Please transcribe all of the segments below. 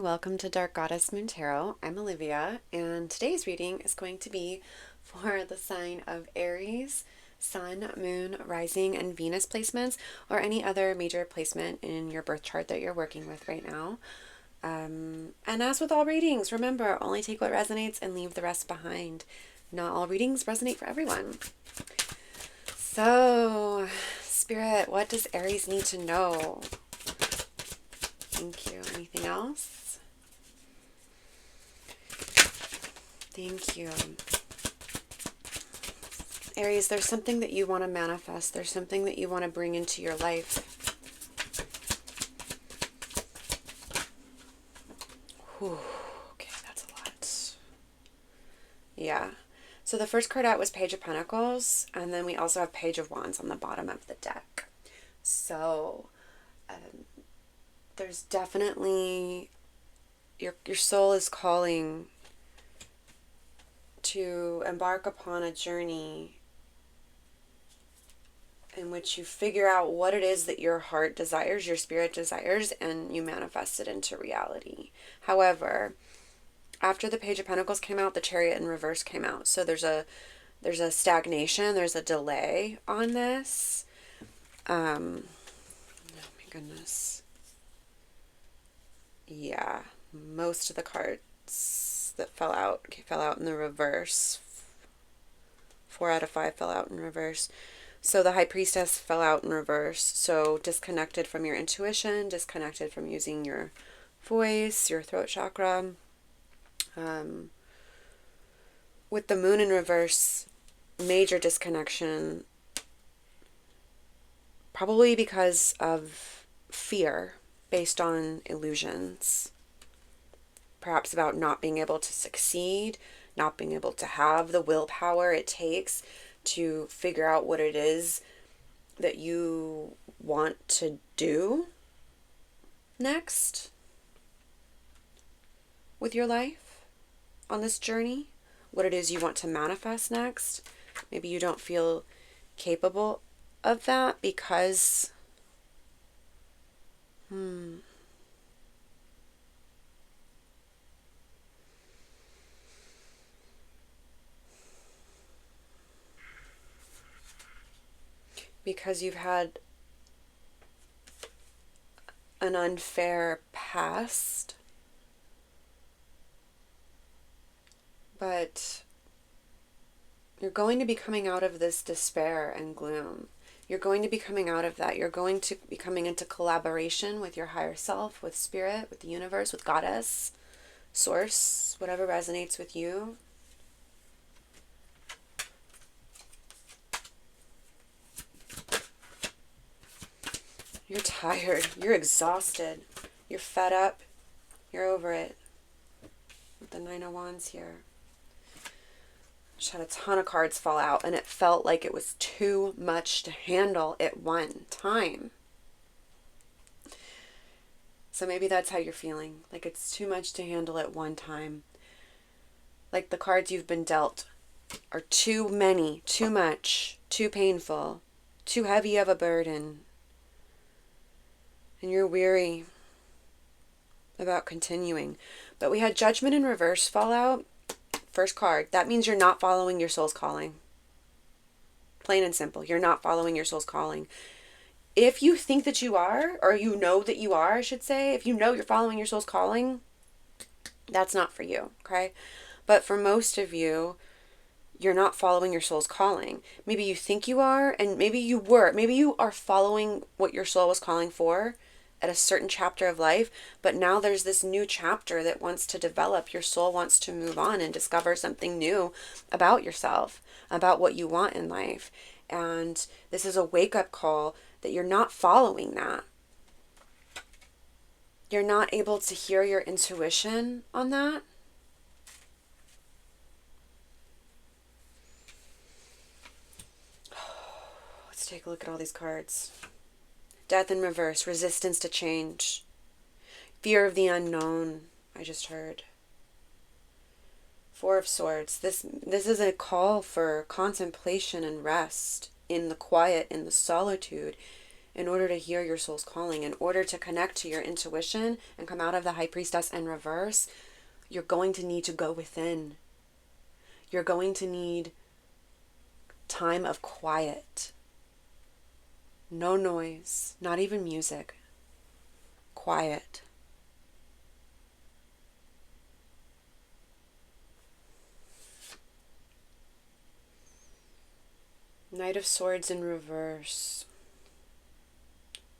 welcome to Dark Goddess Moon Tarot. I'm Olivia, and today's reading is going to be for the sign of Aries, Sun, Moon, Rising, and Venus placements, or any other major placement in your birth chart that you're working with right now. And as with all readings, remember, only take what resonates and leave the rest behind. Not all readings resonate for everyone. So, Spirit, what does Aries need to know? Thank you. Anything else? Thank you. Aries, there's something that you want to manifest. There's something that you want to bring into your life. Whew. Okay, that's a lot. Yeah. So the first card out was Page of Pentacles, and then we also have Page of Wands on the bottom of the deck. So, there's definitely your soul is calling to embark upon a journey in which you figure out what it is that your heart desires, your spirit desires, and you manifest it into reality. However, after the Page of Pentacles came out, the Chariot in reverse came out. So there's a stagnation, there's a delay on this. Oh my goodness. Yeah, most of the cards that fell out in the reverse. 4 out of 5 fell out in reverse. So the High Priestess fell out in reverse. So disconnected from your intuition, disconnected from using your voice, your throat chakra. With the Moon in reverse, major disconnection, probably because of fear based on illusions. Perhaps about not being able to succeed, not being able to have the willpower it takes to figure out what it is that you want to do next with your life on this journey, what it is you want to manifest next. Maybe you don't feel capable of that because because you've had an unfair past, but you're going to be coming out of this despair and gloom. You're going to be coming out of that. You're going to be coming into collaboration with your higher self, with spirit, with the universe, with goddess, source, whatever resonates with you. You're tired. You're exhausted. You're fed up. You're over it. With the Nine of Wands here. Just had a ton of cards fall out, and it felt like it was too much to handle at one time. So maybe that's how you're feeling. Like it's too much to handle at one time. Like the cards you've been dealt are too many, too much, too painful, too heavy of a burden. And you're weary about continuing. But we had Judgment in reverse fall out. First card. That means you're not following your soul's calling. Plain and simple. You're not following your soul's calling. If you think that you are, or you know that you are, I should say, if you know you're following your soul's calling, that's not for you, okay? But for most of you, you're not following your soul's calling. Maybe you think you are, and maybe you were. Maybe you are following what your soul was calling for at a certain chapter of life, but now there's this new chapter that wants to develop. Your soul wants to move on and discover something new about yourself, about what you want in life. And this is a wake-up call that you're not following that. You're not able to hear your intuition on that. Let's take a look at all these cards. Death in reverse, resistance to change, fear of the unknown, I just heard. Four of Swords. This is a call for contemplation and rest in the quiet, in the solitude, in order to hear your soul's calling, in order to connect to your intuition and come out of the High Priestess in reverse, you're going to need to go within. You're going to need time of quiet. No noise, not even music. Quiet. Knight of Swords in reverse.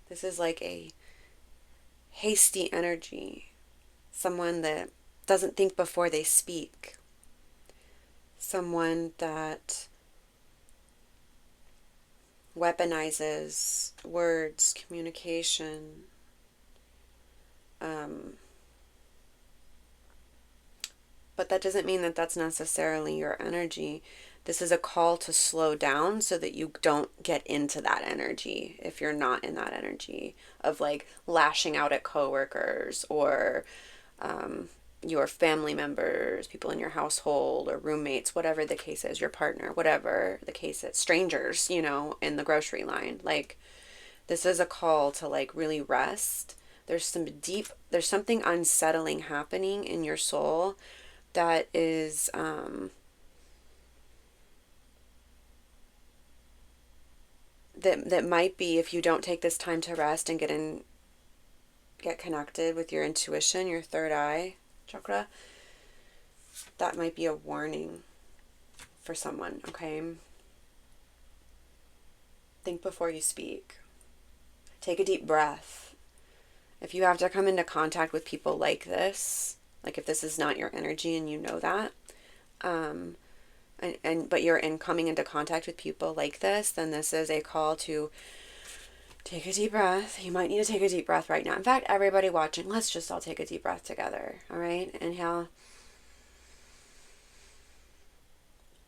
This is like a hasty energy. Someone that doesn't think before they speak. Someone that weaponizes words, communication. But that doesn't mean that that's necessarily your energy. This is a call to slow down so that you don't get into that energy if you're not in that energy of like lashing out at coworkers or your family members, people in your household or roommates, whatever the case is, your partner, whatever the case is, strangers, you know, in the grocery line. Like, this is a call to like really rest. There's something unsettling happening in your soul that is that might be, if you don't take this time to rest and get connected with your intuition, your third eye chakra, that might be a warning for someone, okay? Think before you speak. Take a deep breath. If you have to come into contact with people like this, like if this is not your energy and you know that, but you're coming into contact with people like this, then this is a call to take a deep breath. You might need to take a deep breath right now. In fact, everybody watching, let's just all take a deep breath together. All right? Inhale.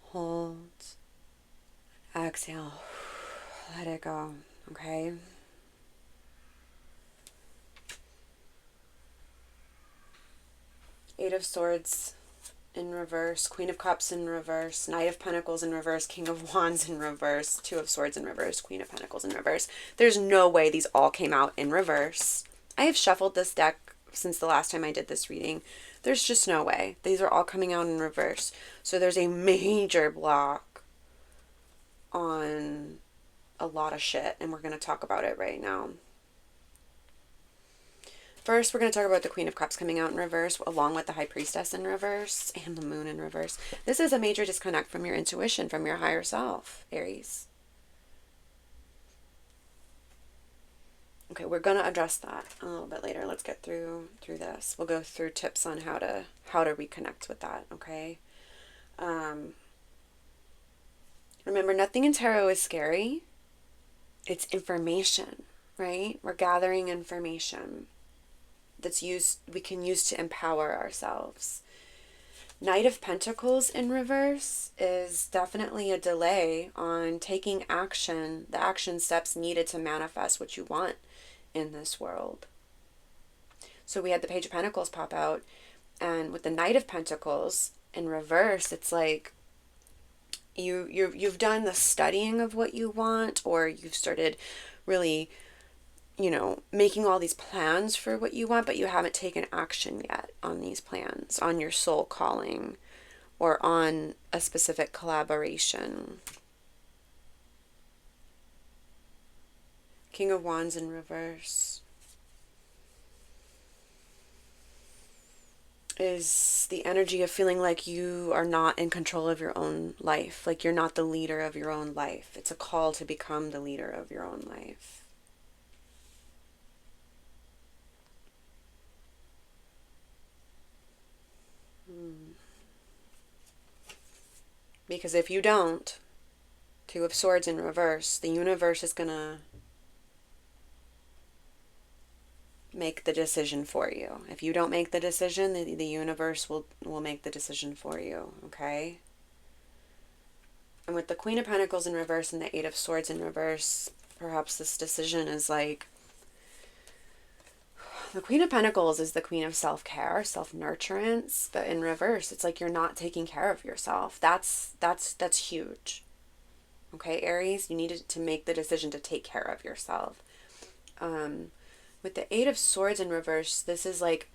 Hold. Exhale. Let it go. Okay? Eight of Swords in reverse, Queen of Cups in reverse, Knight of Pentacles in reverse, King of Wands in reverse, Two of Swords in reverse, Queen of Pentacles in reverse. There's no way these all came out in reverse. I have shuffled this deck since the last time I did this reading. There's just no way. These are all coming out in reverse. So there's a major block on a lot of shit, and we're going to talk about it right now. First, we're going to talk about the Queen of Cups coming out in reverse, along with the High Priestess in reverse, and the Moon in reverse. This is a major disconnect from your intuition, from your higher self, Aries. Okay, we're going to address that a little bit later. Let's get through this. We'll go through tips on how to reconnect with that, okay? Remember, nothing in tarot is scary. It's information, right? We're gathering information we can use to empower ourselves. Knight of Pentacles in reverse is definitely a delay on taking action, the action steps needed to manifest what you want in this world. So we had the Page of Pentacles pop out, and with the Knight of Pentacles in reverse, it's like you've done the studying of what you want, or you've started really, making all these plans for what you want, but you haven't taken action yet on these plans, on your soul calling, or on a specific collaboration. King of Wands in reverse is the energy of feeling like you are not in control of your own life, like you're not the leader of your own life. It's a call to become the leader of your own life. Because if you don't, Two of Swords in reverse, the universe is going to make the decision for you. If you don't make the decision, the universe will make the decision for you, okay? And with the Queen of Pentacles in reverse and the Eight of Swords in reverse, perhaps this decision is like, the Queen of Pentacles is the queen of self-care, self-nurturance, but in reverse, it's like you're not taking care of yourself. That's huge. Okay, Aries, you need to make the decision to take care of yourself. With the Eight of Swords in reverse, this is like,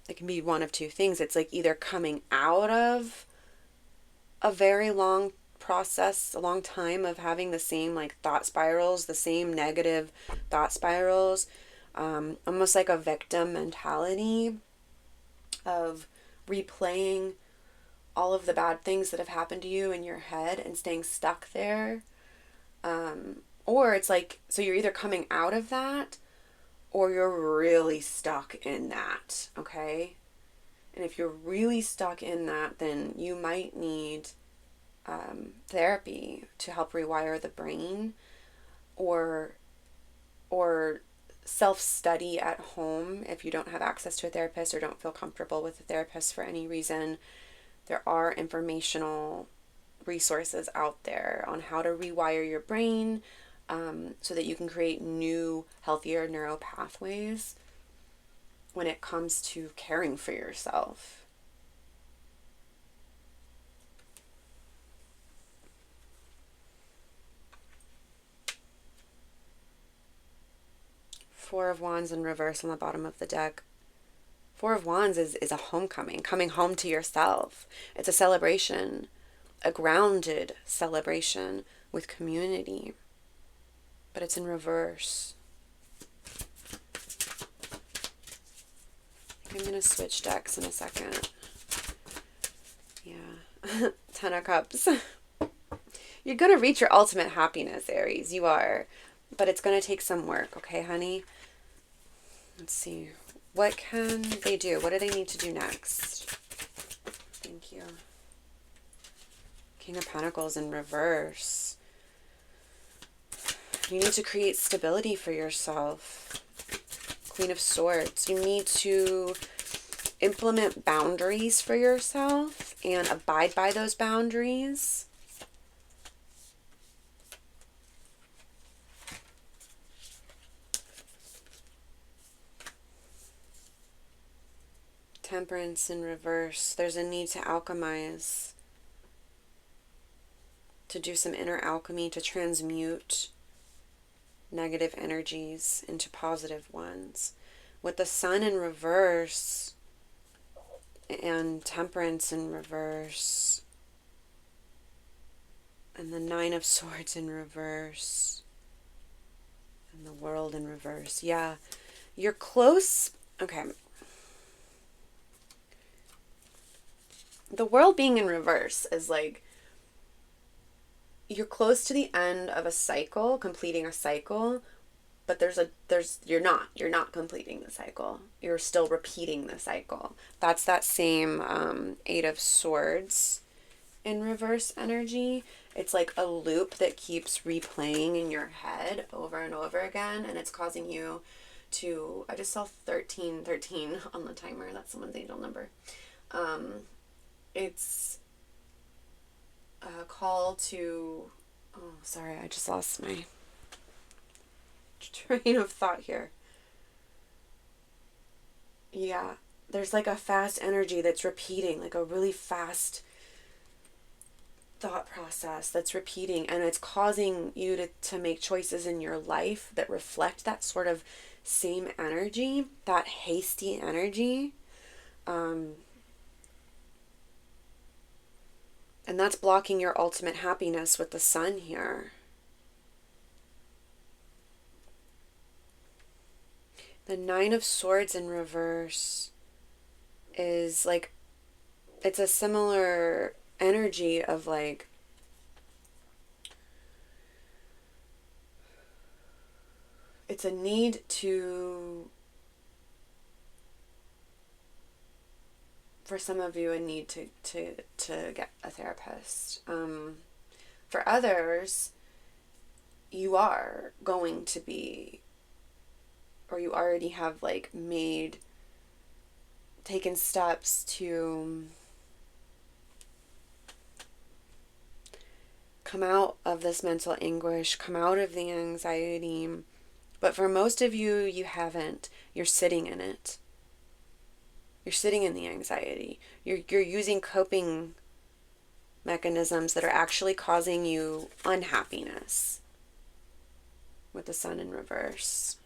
it can be one of two things. It's like either coming out of a very long process, a long time of having the same like thought spirals, the same negative thought spirals, almost like a victim mentality of replaying all of the bad things that have happened to you in your head and staying stuck there. Or it's like, so you're either coming out of that or you're really stuck in that, okay? And if you're really stuck in that, then you might need therapy to help rewire the brain, or self-study at home if you don't have access to a therapist or don't feel comfortable with a therapist for any reason. There are informational resources out there on how to rewire your brain, so that you can create new, healthier neural pathways when it comes to caring for yourself. Four of Wands in reverse on the bottom of the deck. Four of Wands is a homecoming, coming home to yourself. It's a celebration, a grounded celebration with community. But it's in reverse. I'm going to switch decks in a second. Yeah. Ten of Cups. You're going to reach your ultimate happiness, Aries. You are. But it's going to take some work, okay, honey? Let's see. What can they do? What do they need to do next? Thank you. King of Pentacles in reverse. You need to create stability for yourself. Queen of Swords. You need to implement boundaries for yourself and abide by those boundaries. Temperance in reverse. There's a need to alchemize, to do some inner alchemy, to transmute negative energies into positive ones. With the Sun in reverse and Temperance in reverse and the Nine of Swords in reverse and the World in reverse. Yeah, you're close. Okay. The World being in reverse is like, you're close to the end of a cycle, completing a cycle, but you're not completing the cycle. You're still repeating the cycle. That's that same Eight of Swords in reverse energy. It's like a loop that keeps replaying in your head over and over again, and it's causing you to, I just saw 1313 on the timer. That's someone's angel number. It's a call to, oh, sorry, I just lost my train of thought here. Yeah, there's like a fast energy that's repeating, like a really fast thought process that's repeating, and it's causing you to make choices in your life that reflect that sort of same energy, that hasty energy. And that's blocking your ultimate happiness with the Sun here. The Nine of Swords in reverse is like, it's a similar energy of like, it's a need to, for some of you, a need to get a therapist. For others, you are going to be, or you already have like taken steps to come out of this mental anguish, come out of the anxiety. But for most of you, you haven't. You're sitting in it. You're sitting in the anxiety. You're using coping mechanisms that are actually causing you unhappiness with the Sun in reverse.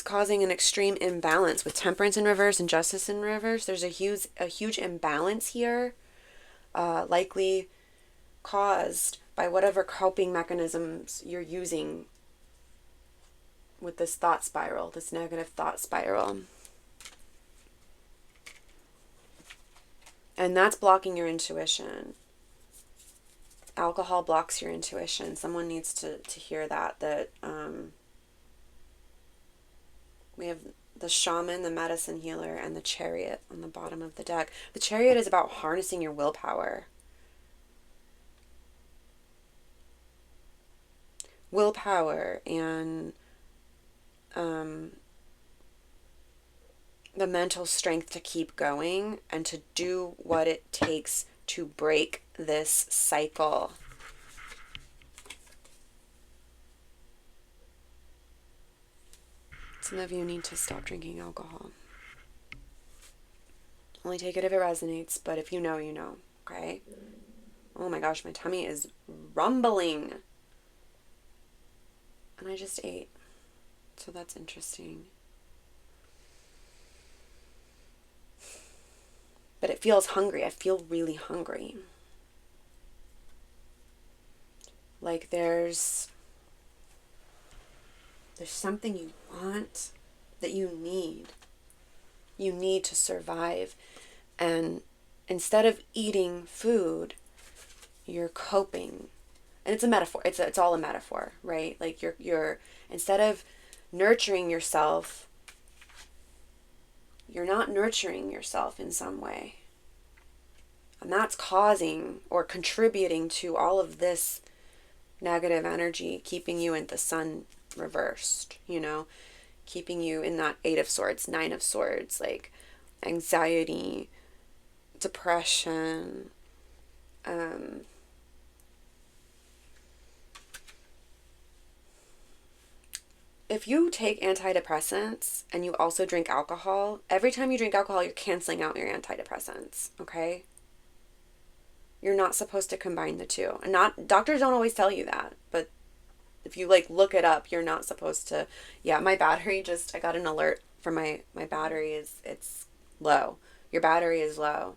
causing an extreme imbalance with temperance in reverse and justice in reverse. There's a huge imbalance here, likely caused by whatever coping mechanisms you're using with this thought spiral, this negative thought spiral. And that's blocking your intuition. Alcohol blocks your intuition. Someone needs to hear that we have the shaman, the medicine healer, and the chariot on the bottom of the deck. The chariot is about harnessing your willpower. Willpower and the mental strength to keep going and to do what it takes to break this cycle. Some of you need to stop drinking alcohol. Only take it if it resonates, but if you know, you know, okay? Oh my gosh, my tummy is rumbling. And I just ate. So that's interesting. But it feels hungry. I feel really hungry. Like there's something you want that you need. You need to survive. And instead of eating food, you're coping. And it's a metaphor. It's all a metaphor, right? Like you're instead of nurturing yourself, you're not nurturing yourself in some way. And that's causing or contributing to all of this negative energy, keeping you in the sun reversed, you know, keeping you in that 8 of Swords, 9 of Swords, like anxiety, depression, if you take antidepressants and you also drink alcohol, every time you drink alcohol, you're canceling out your antidepressants, okay? You're not supposed to combine the two. And doctors don't always tell you that, but if you like look it up, you're not supposed to. Yeah, my battery I got an alert for my battery it's low. Your battery is low.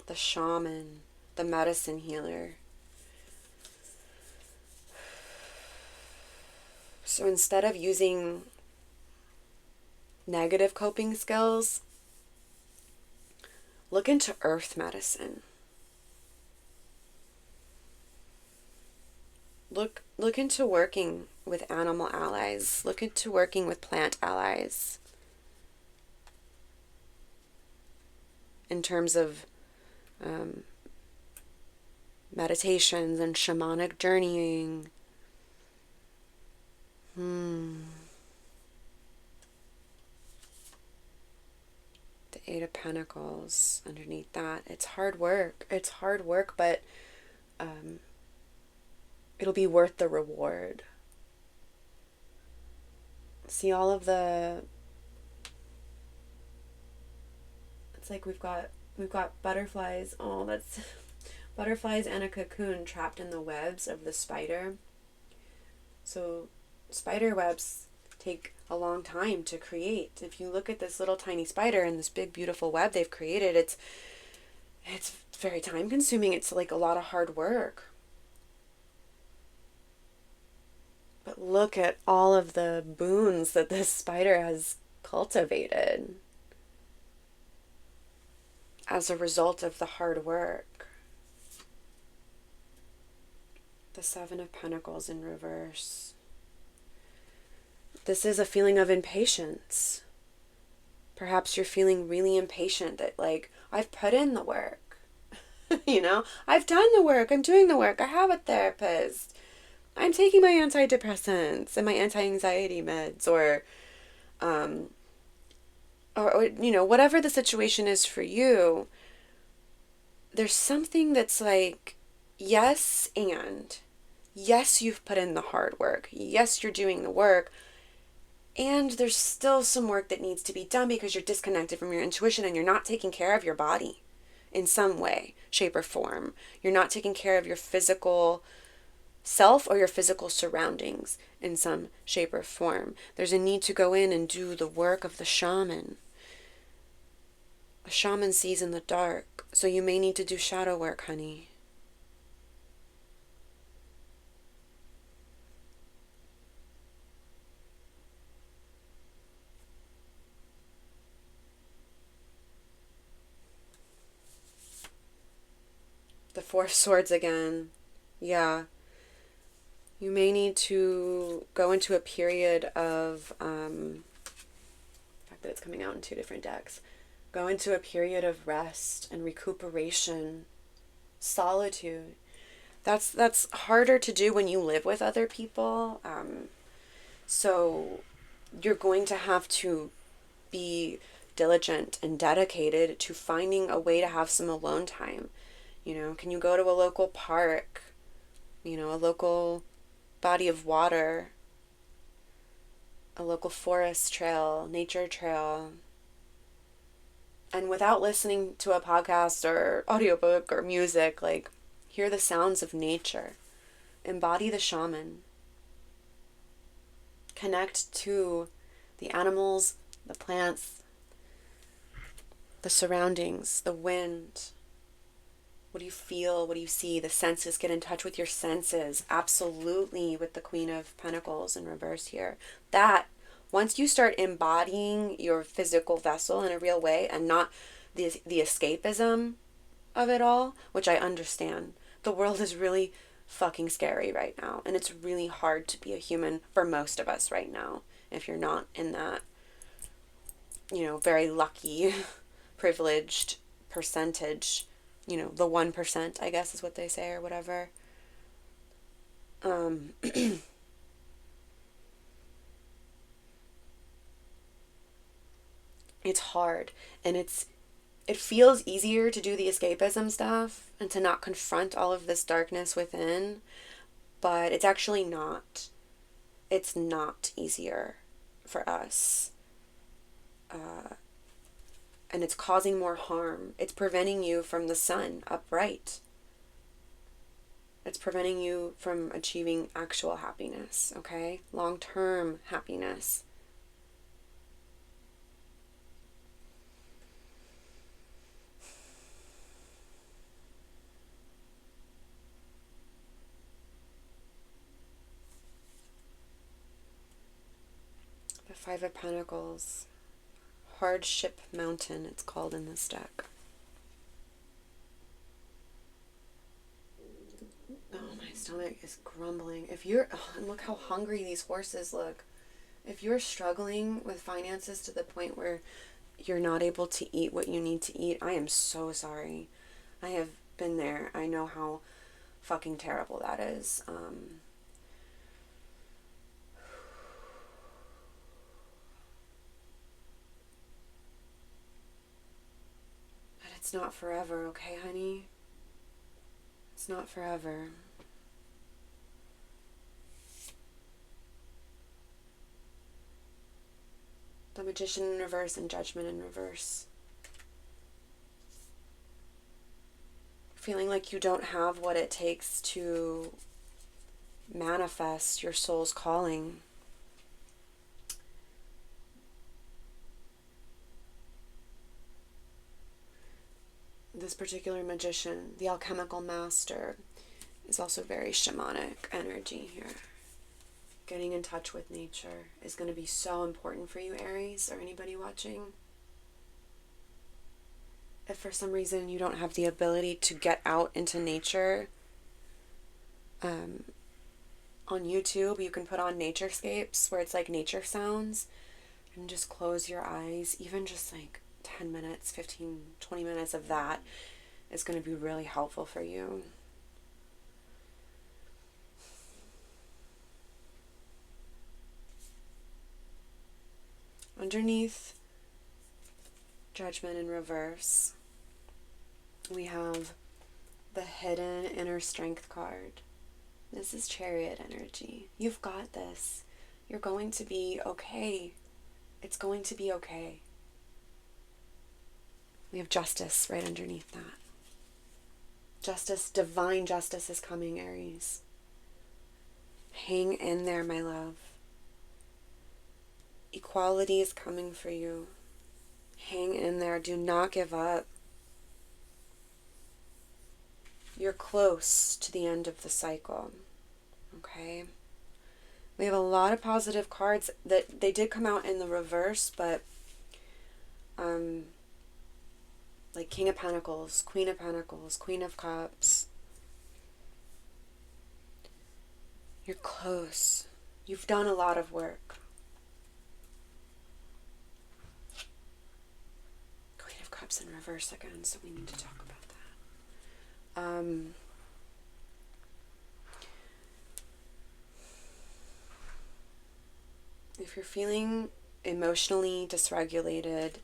The shaman, the medicine healer. So instead of using negative coping skills, look into earth medicine. Look into working with animal allies. Look into working with plant allies. In terms of meditations and shamanic journeying. The 8 of Pentacles underneath that. It's hard work. It's hard work, but it'll be worth the reward. See all of the... It's like we've got butterflies. Oh, that's butterflies and a cocoon trapped in the webs of the spider. So spider webs take a long time to create. If you look at this little tiny spider and this big beautiful web they've created, it's very time consuming. It's like a lot of hard work. But look at all of the boons that this spider has cultivated as a result of the hard work. The 7 of Pentacles in reverse. This is a feeling of impatience. Perhaps you're feeling really impatient that like, I've put in the work. You know, I've done the work. I'm doing the work. I have a therapist. I'm taking my antidepressants and my anti-anxiety meds or you know, whatever the situation is for you, there's something that's like, yes, and yes, you've put in the hard work. Yes, you're doing the work. And there's still some work that needs to be done because you're disconnected from your intuition and you're not taking care of your body. in some way, shape, or form. You're not taking care of your physical self or your physical surroundings in some shape or form. There's a need to go in and do the work of the shaman. A shaman sees in the dark, so you may need to do shadow work, honey. The Four of Swords again. Yeah. You may need to go into a period of, the fact that it's coming out in two different decks, go into a period of rest and recuperation, solitude. That's harder to do when you live with other people. So you're going to have to be diligent and dedicated to finding a way to have some alone time. Can you go to a local park, a local body of water, a local forest trail, nature trail, and without listening to a podcast or audiobook or music, like, hear the sounds of nature. Embody the shaman. Connect to the animals, the plants, the surroundings, the wind. What do you feel? What do you see? The senses. Get in touch with your senses. Absolutely, with the Queen of Pentacles in reverse here. That, once you start embodying your physical vessel in a real way and not the escapism of it all, which I understand. The world is really fucking scary right now. And it's really hard to be a human for most of us right now. If you're not in that, very lucky, privileged percentage, the 1%, I guess is what they say, or whatever. It's hard, and it feels easier to do the escapism stuff and to not confront all of this darkness within, but it's actually not. It's not easier for us. And it's causing more harm. It's preventing you from the sun upright. It's preventing you from achieving actual happiness, okay? Long-term happiness. The Five of Pentacles. Hardship Mountain, it's called in this deck. Oh, my stomach is grumbling. And look how hungry these horses look. If you're struggling with finances to the point where you're not able to eat what you need to eat, I am so sorry. I have been there. I know how fucking terrible that is. But it's not forever, okay, honey? It's not forever. The Magician in reverse and Judgment in reverse. Feeling like you don't have what it takes to manifest your soul's calling. This particular magician, the alchemical master, is also very shamanic energy here. Getting in touch with nature is going to be so important for you, Aries, or anybody watching. If for some reason you don't have the ability to get out into nature, on YouTube you can put on naturescapes where it's like nature sounds, and just close your eyes. Even just like 10 minutes, 15, 20 minutes of that is going to be really helpful for you. Underneath Judgment in reverse, we have the Hidden Inner Strength card. This is Chariot energy. You've got this. You're going to be okay. It's going to be okay. We have justice right underneath that. Justice, divine justice is coming, Aries. Hang in there, my love. Equality is coming for you. Hang in there. Do not give up. You're close to the end of the cycle. Okay? We have a lot of positive cards that they did come out in the reverse, but like King of Pentacles, Queen of Cups. You're close. You've done a lot of work. Queen of Cups in reverse again, so we need to talk about that. If you're feeling emotionally dysregulated,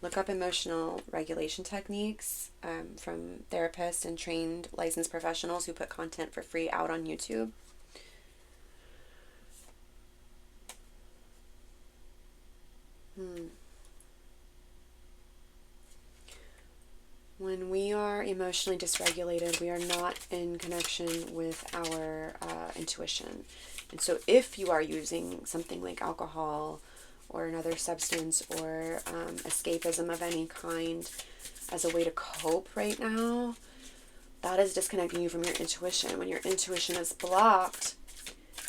look up emotional regulation techniques from therapists and trained licensed professionals who put content for free out on YouTube. When we are emotionally dysregulated, we are not in connection with our intuition. And so if you are using something like alcohol or another substance or escapism of any kind as a way to cope right now, that is disconnecting you from your intuition. When your intuition is blocked,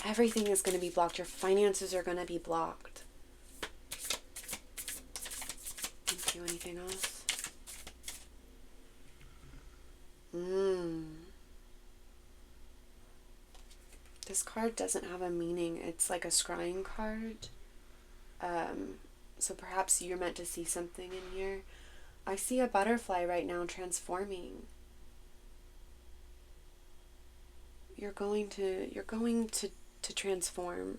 everything is going to be blocked. Your finances are going to be blocked. Thank you. Anything else? This card doesn't have a meaning. It's like a scrying card. So perhaps you're meant to see something in here. I see a butterfly right now transforming. You're going to transform.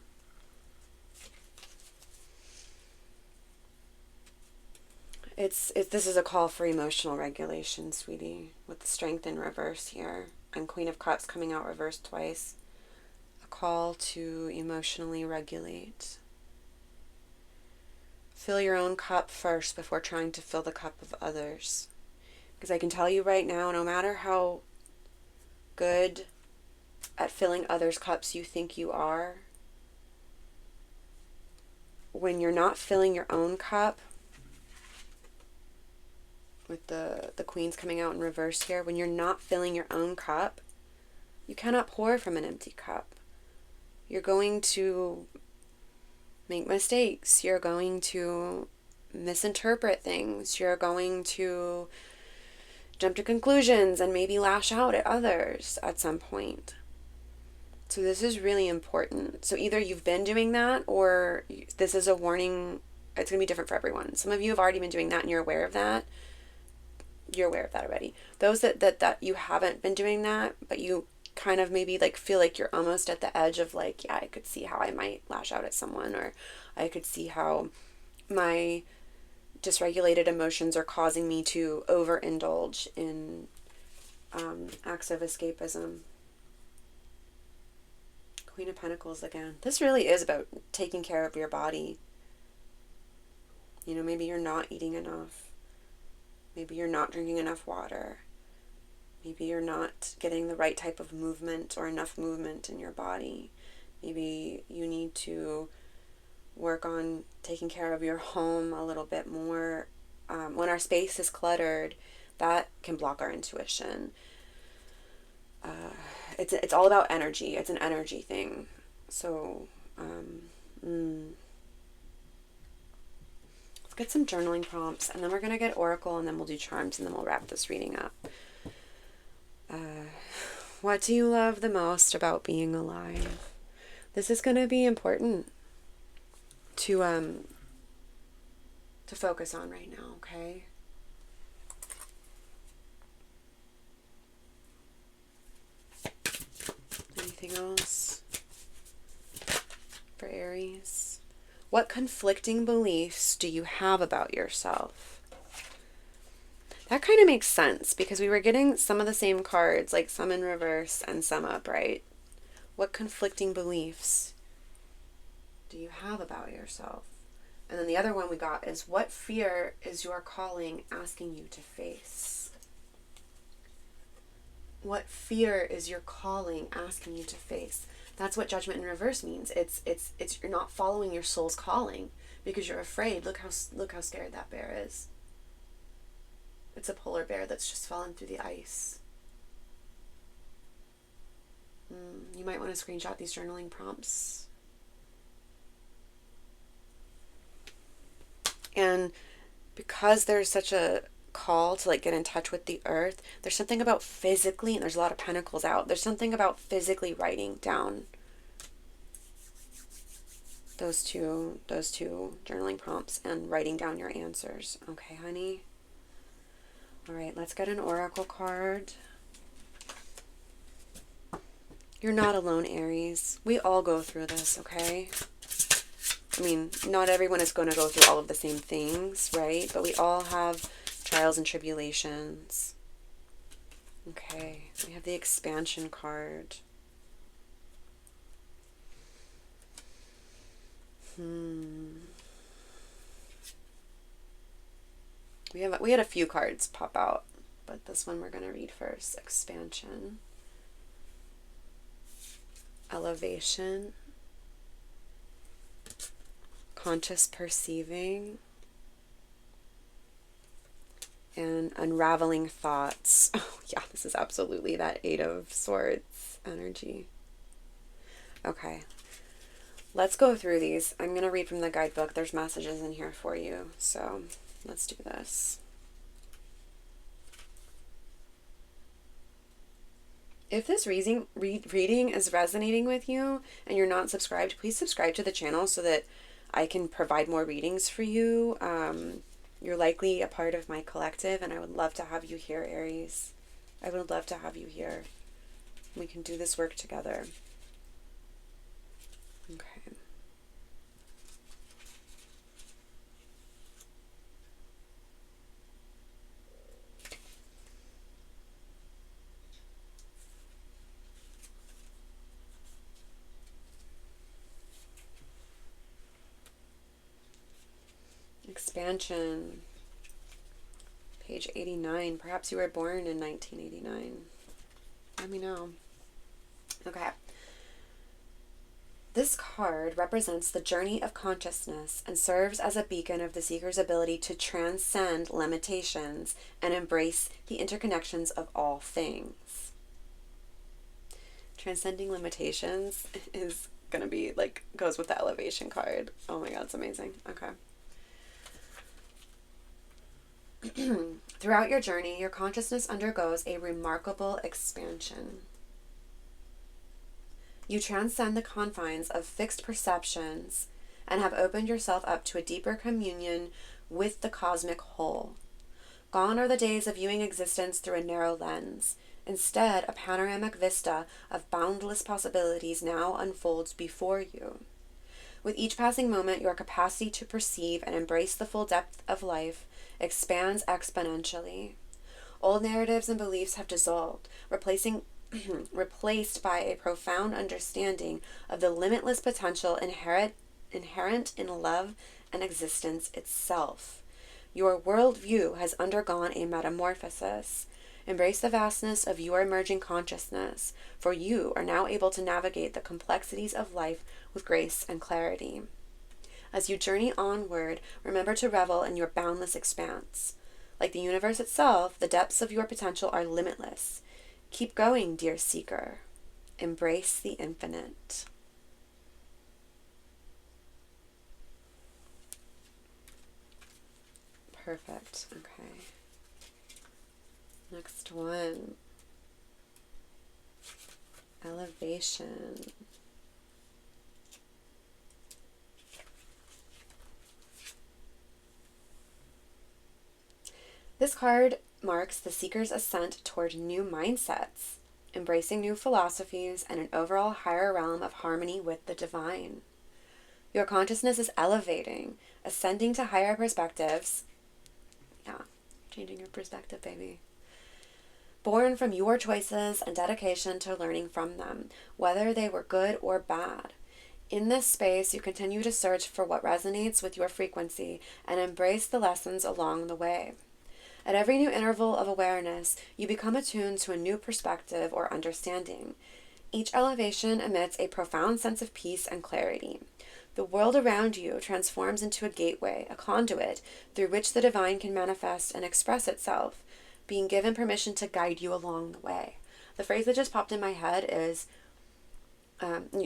This is a call for emotional regulation, sweetie, with the Strength in reverse here. And Queen of Cups coming out reversed twice. A call to emotionally regulate. Fill your own cup first before trying to fill the cup of others. Because I can tell you right now, no matter how good at filling others' cups you think you are, when you're not filling your own cup, with the queens coming out in reverse here, when you're not filling your own cup, you cannot pour from an empty cup. You're going to make mistakes. You're going to misinterpret things. You're going to jump to conclusions and maybe lash out at others at some point. So this is really important. So either you've been doing that or this is a warning. It's going to be different for everyone. Some of you have already been doing that and you're aware of that. You're aware of that already. Those that you haven't been doing that, but you kind of maybe like feel like you're almost at the edge of like, yeah, I could see how I might lash out at someone, or I could see how my dysregulated emotions are causing me to overindulge in acts of escapism. Queen of Pentacles again. This really is about taking care of your body. You know, maybe you're not eating enough. Maybe you're not drinking enough water. Maybe you're not getting the right type of movement or enough movement in your body. Maybe you need to work on taking care of your home a little bit more. When our space is cluttered, that can block our intuition. It's all about energy. It's an energy thing. So, let's get some journaling prompts, and then we're going to get oracle, and then we'll do charms, and then we'll wrap this reading up. What do you love the most about being alive? This is going to be important to focus on right now, okay? Anything else for Aries? What conflicting beliefs do you have about yourself? That kind of makes sense because we were getting some of the same cards, like some in reverse and some upright. What conflicting beliefs do you have about yourself? And then the other one we got is, what fear is your calling asking you to face? What fear is your calling asking you to face? That's what judgment in reverse means. It's you're not following your soul's calling because you're afraid. Look how scared that bear is. It's a polar bear that's just fallen through the ice. You might want to screenshot these journaling prompts. And because there's such a call to like get in touch with the earth, there's something about physically, and there's a lot of pentacles out, there's something about physically writing down those two journaling prompts and writing down your answers. Okay, honey? All right, let's get an oracle card. You're not alone, Aries. We all go through this, okay? I mean, not everyone is going to go through all of the same things, right? But we all have trials and tribulations. Okay, we have the expansion card. We had a few cards pop out, but this one we're going to read first. Expansion. Elevation. Conscious perceiving. And unraveling thoughts. Oh yeah, this is absolutely that Eight of Swords energy. Okay. Let's go through these. I'm going to read from the guidebook. There's messages in here for you. So let's do this. If this reading is resonating with you and you're not subscribed, please subscribe to the channel so that I can provide more readings for you. You're likely a part of my collective, and I would love to have you here, Aries. I would love to have you here. We can do this work together. Okay. Expansion. Page 89. Perhaps you were born in 1989. Let me know. Okay. This card represents the journey of consciousness and serves as a beacon of the seeker's ability to transcend limitations and embrace the interconnections of all things. Transcending limitations is going to be like, goes with the elevation card. Oh my God, it's amazing. Okay. Throughout your journey, your consciousness undergoes a remarkable expansion. You transcend the confines of fixed perceptions and have opened yourself up to a deeper communion with the cosmic whole. Gone are the days of viewing existence through a narrow lens. Instead, a panoramic vista of boundless possibilities now unfolds before you. With each passing moment, your capacity to perceive and embrace the full depth of life expands exponentially. Old narratives and beliefs have dissolved, replaced by a profound understanding of the limitless potential inherent in love and existence itself. Your worldview has undergone a metamorphosis. Embrace the vastness of your emerging consciousness, for you are now able to navigate the complexities of life with grace and clarity. As you journey onward, remember to revel in your boundless expanse. Like the universe itself, the depths of your potential are limitless. Keep going, dear seeker. Embrace the infinite. Perfect. Okay. Next one. Elevation. This card marks the seeker's ascent toward new mindsets, embracing new philosophies, and an overall higher realm of harmony with the divine. Your consciousness is elevating, ascending to higher perspectives. Yeah, changing your perspective, baby. Born from your choices and dedication to learning from them, whether they were good or bad. In this space, you continue to search for what resonates with your frequency and embrace the lessons along the way. At every new interval of awareness, you become attuned to a new perspective or understanding. Each elevation emits a profound sense of peace and clarity. The world around you transforms into a gateway, a conduit, through which the divine can manifest and express itself, being given permission to guide you along the way. The phrase that just popped in my head is,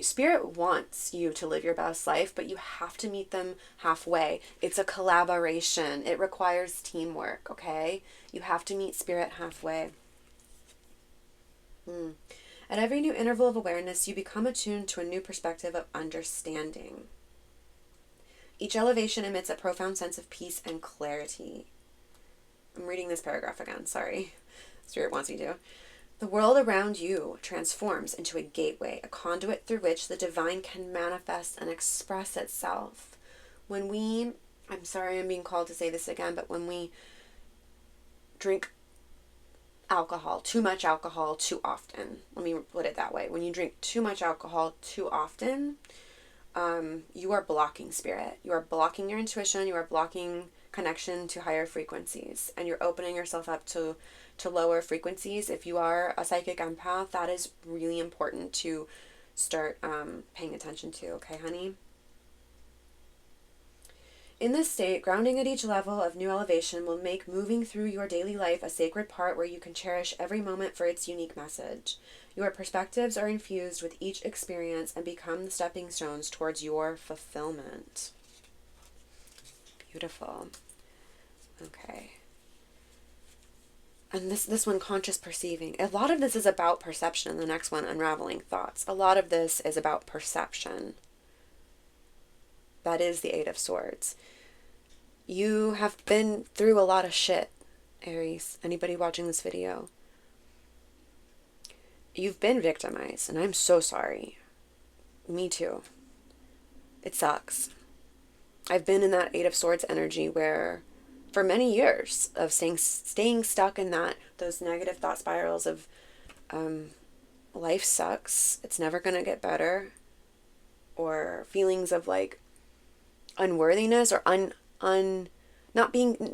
Spirit wants you to live your best life, but you have to meet them halfway. It's a collaboration. It requires teamwork, okay? You have to meet Spirit halfway. At every new interval of awareness, you become attuned to a new perspective of understanding. Each elevation emits a profound sense of peace and clarity. I'm reading this paragraph again, sorry. Spirit wants me to. The world around you transforms into a gateway, a conduit through which the divine can manifest and express itself. I'm sorry I'm being called to say this again, but when we drink alcohol, too much alcohol, too often, let me put it that way. When you drink too much alcohol too often, you are blocking Spirit. You are blocking your intuition. You are blocking connection to higher frequencies, and you're opening yourself up to lower frequencies. If you are a psychic empath, that is really important to start paying attention to, okay, honey? In this state, grounding at each level of new elevation will make moving through your daily life a sacred part where you can cherish every moment for its unique message. Your perspectives are infused with each experience and become the stepping stones towards your fulfillment. Beautiful. Okay. And this one, conscious perceiving. A lot of this is about perception. The next one, unraveling thoughts. A lot of this is about perception. That is the Eight of Swords. You have been through a lot of shit, Aries. Anybody watching this video? You've been victimized, and I'm so sorry. Me too. It sucks. I've been in that Eight of Swords energy where, for many years, of staying stuck in those negative thought spirals of life sucks, it's never gonna get better, or feelings of like unworthiness, or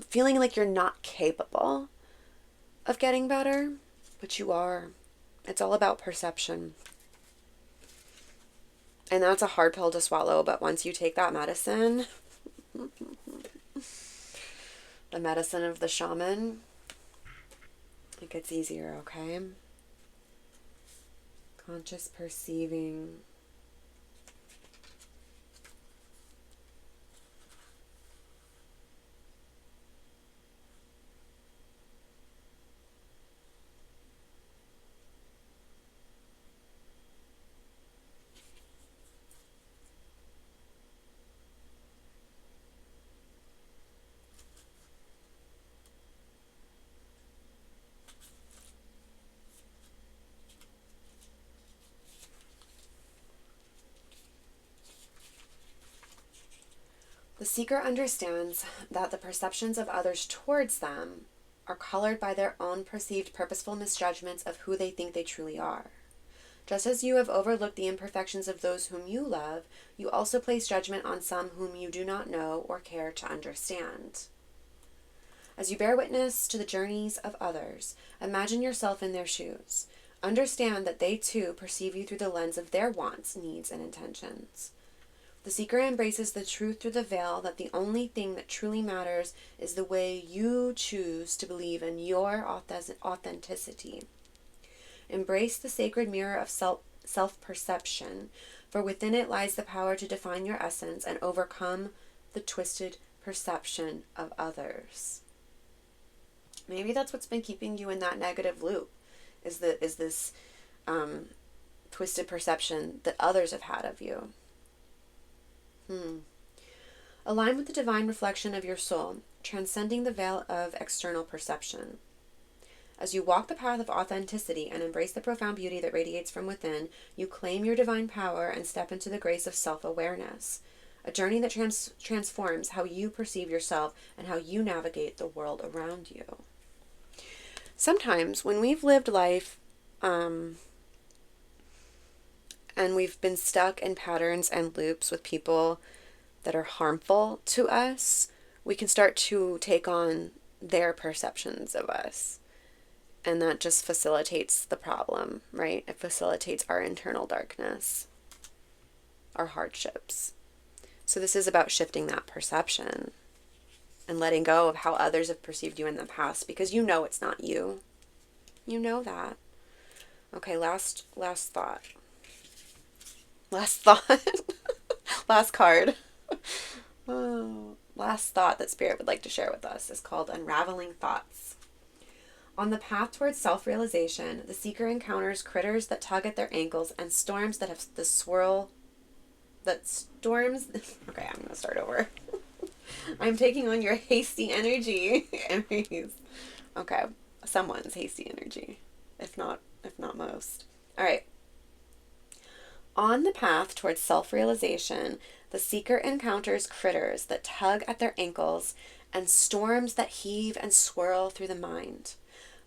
feeling like you're not capable of getting better, but you are. It's all about perception. And that's a hard pill to swallow, but once you take that medicine, the medicine of the shaman, it gets easier, okay? Conscious perceiving. The seeker understands that the perceptions of others towards them are colored by their own perceived purposeful misjudgments of who they think they truly are. Just as you have overlooked the imperfections of those whom you love, you also place judgment on some whom you do not know or care to understand. As you bear witness to the journeys of others, imagine yourself in their shoes. Understand that they too perceive you through the lens of their wants, needs, and intentions. The seeker embraces the truth through the veil that the only thing that truly matters is the way you choose to believe in your authenticity. Embrace the sacred mirror of self-perception, for within it lies the power to define your essence and overcome the twisted perception of others. Maybe that's what's been keeping you in that negative loop, is this twisted perception that others have had of you. Align with the divine reflection of your soul, transcending the veil of external perception. As you walk the path of authenticity and embrace the profound beauty that radiates from within, you claim your divine power and step into the grace of self-awareness, a journey that transforms how you perceive yourself and how you navigate the world around you. Sometimes when we've lived life and we've been stuck in patterns and loops with people that are harmful to us, we can start to take on their perceptions of us. And that just facilitates the problem, right? It facilitates our internal darkness, our hardships. So this is about shifting that perception and letting go of how others have perceived you in the past, because you know it's not you. You know that. Okay, last thought. Last thought. Last card. Oh, last thought that Spirit would like to share with us is called Unraveling Thoughts. On the path towards self-realization, the seeker encounters critters that tug at their ankles and storms that have the swirl that storms. Okay, I'm going to start over. I'm taking on your hasty energy, Aries. Okay, someone's hasty energy, if not most. All right. On the path towards self-realization, the seeker encounters critters that tug at their ankles and storms that heave and swirl through the mind.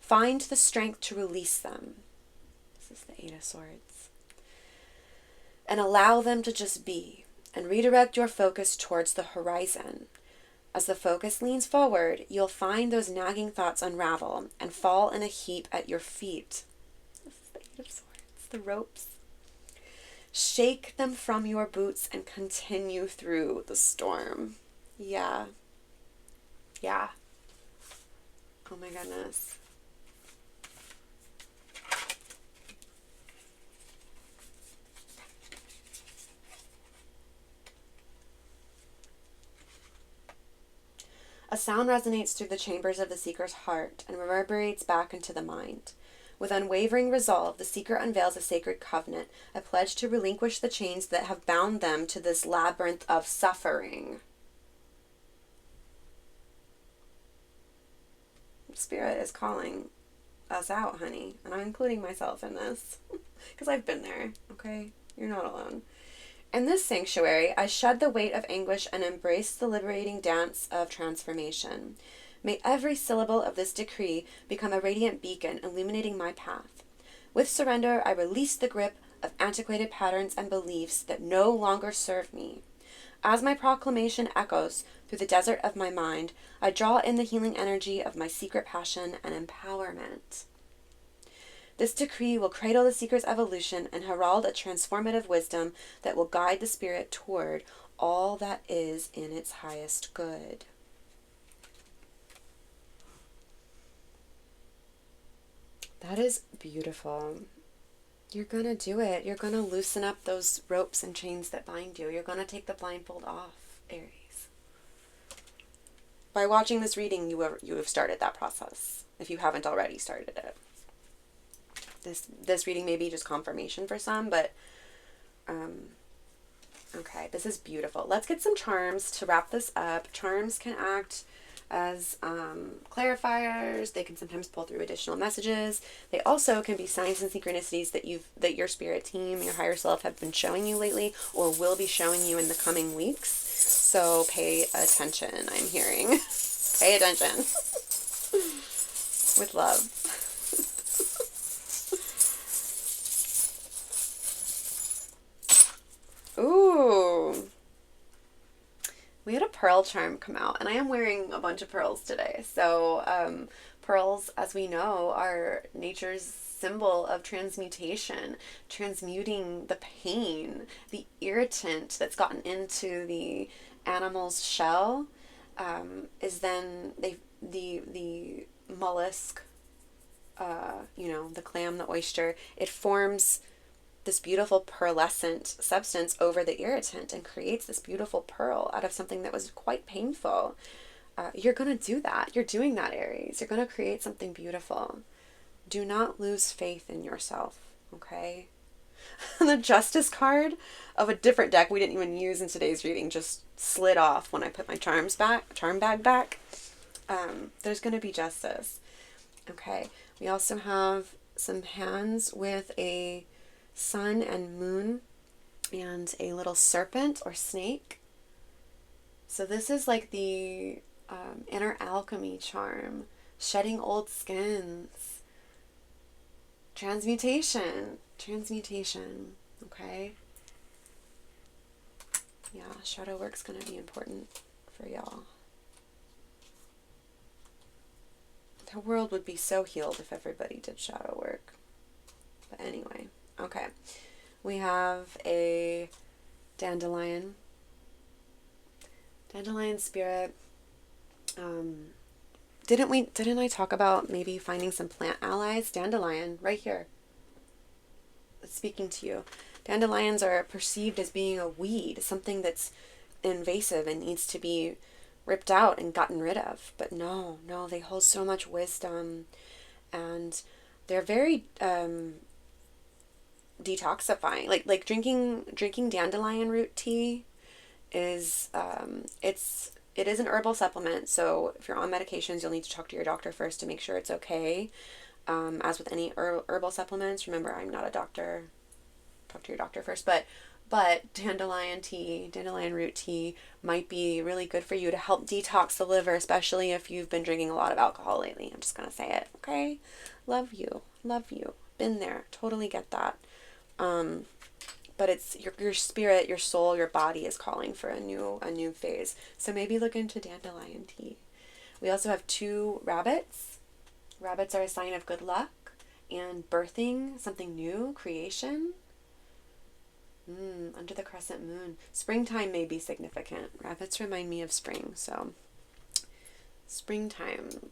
Find the strength to release them. This is the Eight of Swords. And allow them to just be, and redirect your focus towards the horizon. As the focus leans forward, you'll find those nagging thoughts unravel and fall in a heap at your feet. This is the Eight of Swords, the ropes. Shake them from your boots and continue through the storm. Yeah. Yeah. Oh my goodness. A sound resonates through the chambers of the seeker's heart and reverberates back into the mind. With unwavering resolve, the seeker unveils a sacred covenant, a pledge to relinquish the chains that have bound them to this labyrinth of suffering. Spirit is calling us out, honey, and I'm including myself in this because I've been there, okay? You're not alone. In this sanctuary, I shed the weight of anguish and embrace the liberating dance of transformation. May every syllable of this decree become a radiant beacon illuminating my path. With surrender, I release the grip of antiquated patterns and beliefs that no longer serve me. As my proclamation echoes through the desert of my mind, I draw in the healing energy of my secret passion and empowerment. This decree will cradle the seeker's evolution and herald a transformative wisdom that will guide the spirit toward all that is in its highest good. That is beautiful. You're going to do it. You're going to loosen up those ropes and chains that bind you. You're going to take the blindfold off, Aries. By watching this reading, you have started that process, if you haven't already started it. This reading may be just confirmation for some, but okay, this is beautiful. Let's get some charms to wrap this up. Charms can act as clarifiers. They can sometimes pull through additional messages. They also can be signs and synchronicities that your spirit team, your higher self, have been showing you lately or will be showing you in the coming weeks. So pay attention, I'm hearing. Pay attention. With love. Ooh. We had a pearl charm come out, and I am wearing a bunch of pearls today. So pearls, as we know, are nature's symbol of transmutation, transmuting the pain, the irritant that's gotten into the animal's shell, is then the mollusk, the clam, the oyster, it forms this beautiful pearlescent substance over the irritant and creates this beautiful pearl out of something that was quite painful. You're going to do that. You're doing that, Aries. You're going to create something beautiful. Do not lose faith in yourself, okay? The Justice card of a different deck we didn't even use in today's reading just slid off when I put my charm bag back. There's going to be justice. Okay. We also have some hands with a sun and moon and a little serpent or snake. So this is like the inner alchemy charm, shedding old skins, transmutation. Okay? Yeah, shadow work's going to be important for y'all. The world would be so healed if everybody did shadow work. But anyway, okay. We have a dandelion. Dandelion spirit. Didn't I talk about maybe finding some plant allies? Dandelion, right here. It's speaking to you. Dandelions are perceived as being a weed, something that's invasive and needs to be ripped out and gotten rid of. But no, they hold so much wisdom, and they're very detoxifying. Like drinking dandelion root tea is it is an herbal supplement. So if you're on medications, you'll need to talk to your doctor first to make sure it's okay. As with any herbal supplements, remember, I'm not a doctor. Talk to your doctor first. But dandelion root tea might be really good for you to help detox the liver, especially if you've been drinking a lot of alcohol lately. I'm just gonna say it, okay? Love you. Been there. Totally get that. But it's your spirit, your soul, your body is calling for a new phase. So maybe look into dandelion tea. We also have 2 rabbits. Rabbits are a sign of good luck and birthing, something new, creation. Under the crescent moon. Springtime may be significant. Rabbits remind me of spring, so springtime.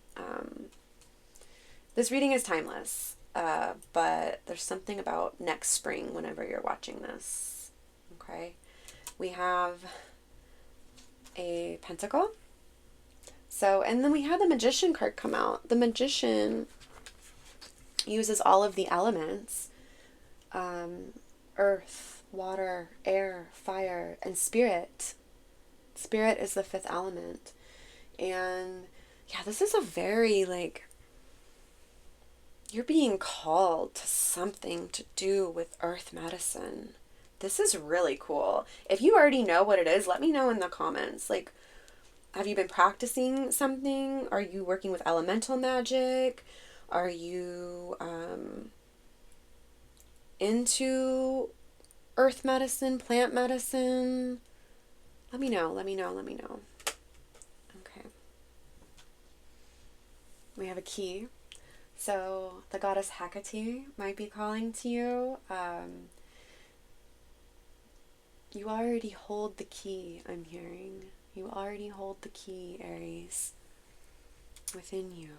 This reading is timeless, but there's something about next spring whenever you're watching this. Okay? We have a pentacle. So, and then we had the magician card come out. The magician uses all of the elements, earth, water, air, fire, and spirit. Spirit is the 5th element. And yeah, this is a very, like, you're being called to something to do with earth medicine. This is really cool. If you already know what it is, let me know in the comments. Like, have you been practicing something? Are you working with elemental magic? Are you into earth medicine, plant medicine? Let me know. Okay. We have a key. So the goddess Hecate might be calling to you. You already hold the key, I'm hearing. You already hold the key, Aries, within you.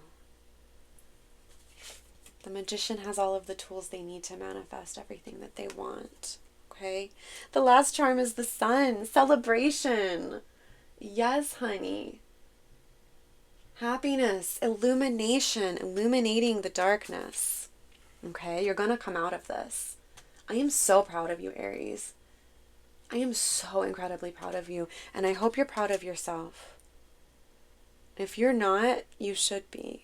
The magician has all of the tools they need to manifest everything that they want. Okay? The last charm is the sun. Celebration. Yes, honey. Happiness. Illumination. Illuminating the darkness. Okay? You're going to come out of this. I am so proud of you, Aries. I am so incredibly proud of you. And I hope you're proud of yourself. If you're not, you should be.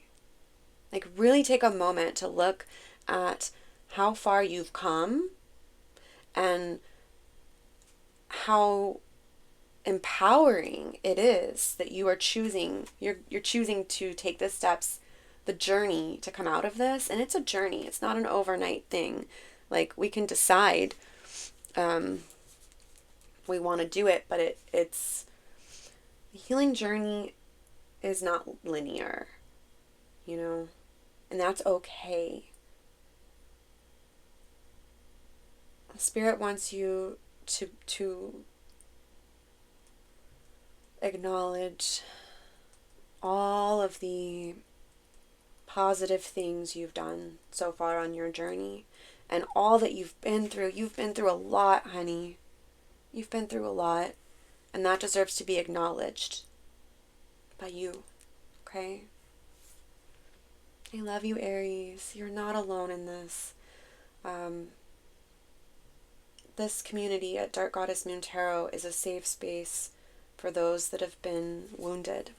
Like, really take a moment to look at how far you've come and how empowering it is that you are choosing, you're choosing to take the steps, the journey to come out of this. And it's a journey. It's not an overnight thing. Like, we can decide we want to do it, but it's the healing journey is not linear, you know? And that's okay. Spirit wants you to acknowledge all of the positive things you've done so far on your journey and all that you've been through. You've been through a lot, honey. You've been through a lot, and that deserves to be acknowledged by you, okay? I love you, Aries. You're not alone in this. This community at Dark Goddess Moon Tarot is a safe space for those that have been wounded.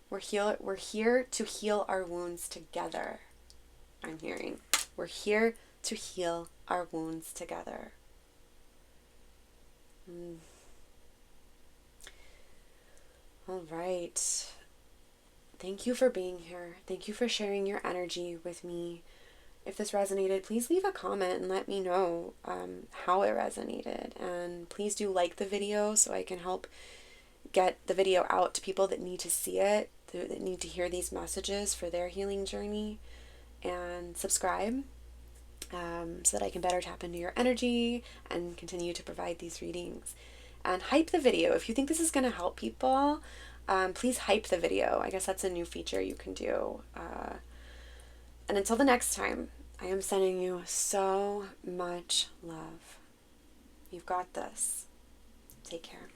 We're here to heal our wounds together. I'm hearing. We're here to heal our wounds together. All right. Thank you for being here. Thank you for sharing your energy with me. If this resonated, please leave a comment and let me know how it resonated. And please do like the video so I can help get the video out to people that need to see it, that need to hear these messages for their healing journey. And subscribe so that I can better tap into your energy and continue to provide these readings. And hype the video. If you think this is going to help people, please hype the video. I guess that's a new feature you can do. And until the next time, I am sending you so much love. You've got this. Take care.